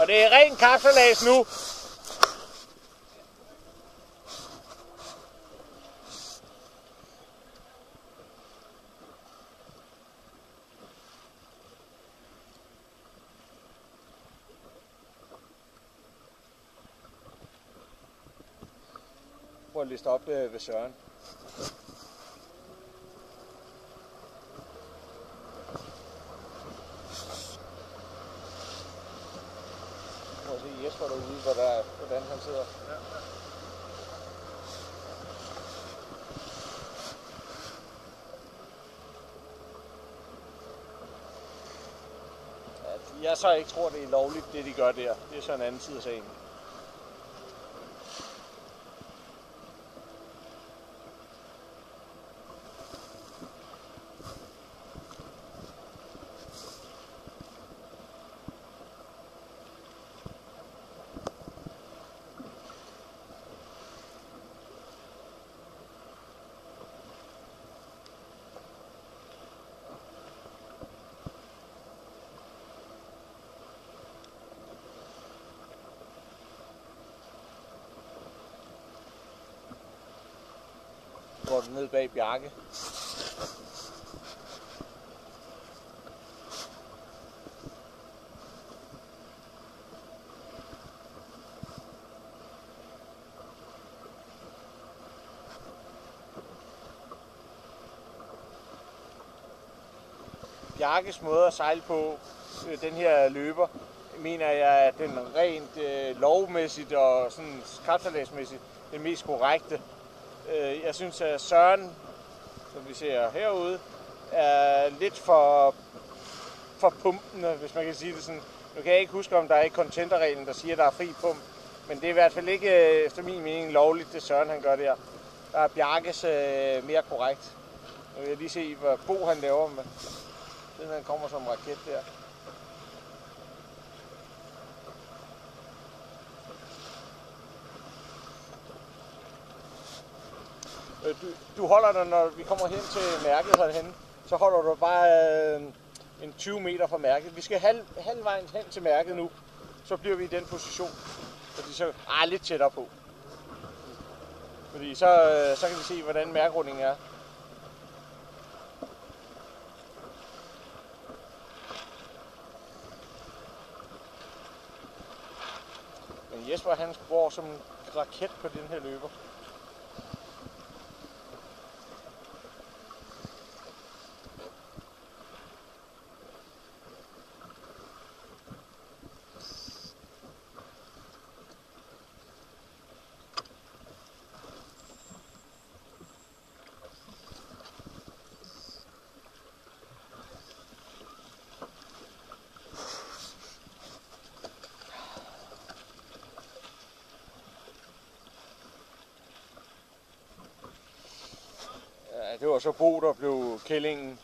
det er ren kapsalas nu. Prøv at liste op ved Søren. Prøv at se Jesper derude, hvordan han sidder. Ja. Jeg så ikke tror, det er lovligt, det de gør der. Det er så en anden side af sagen. Går du ned bag Bjarke. Bjarkes måde at sejle på den her løber, mener jeg er den rent lovmæssigt og sådan kapsalæsmæssigt den mest korrekte. Jeg synes, at Søren, som vi ser herude, er lidt for pumpende, hvis man kan sige det sådan. Nu kan jeg ikke huske, om der er i contenterreglen, der siger, at der er fri pump. Men det er i hvert fald ikke, efter min mening, lovligt, det Søren han gør der. Der er Bjarkes mere korrekt. Nu vil jeg lige se, hvad Bo han laver med. Den han kommer som raket der. Du holder dig, når vi kommer hen til mærket herhenne, så holder du bare en 20 meter fra mærket. Vi skal halvvejs hen til mærket nu, så bliver vi i den position. Fordi så lidt tættere på. Fordi så kan vi se, hvordan mærkerundingen er. Men Jesper han går som en raket på den her løber. Det var så Bo, der blev kællingen.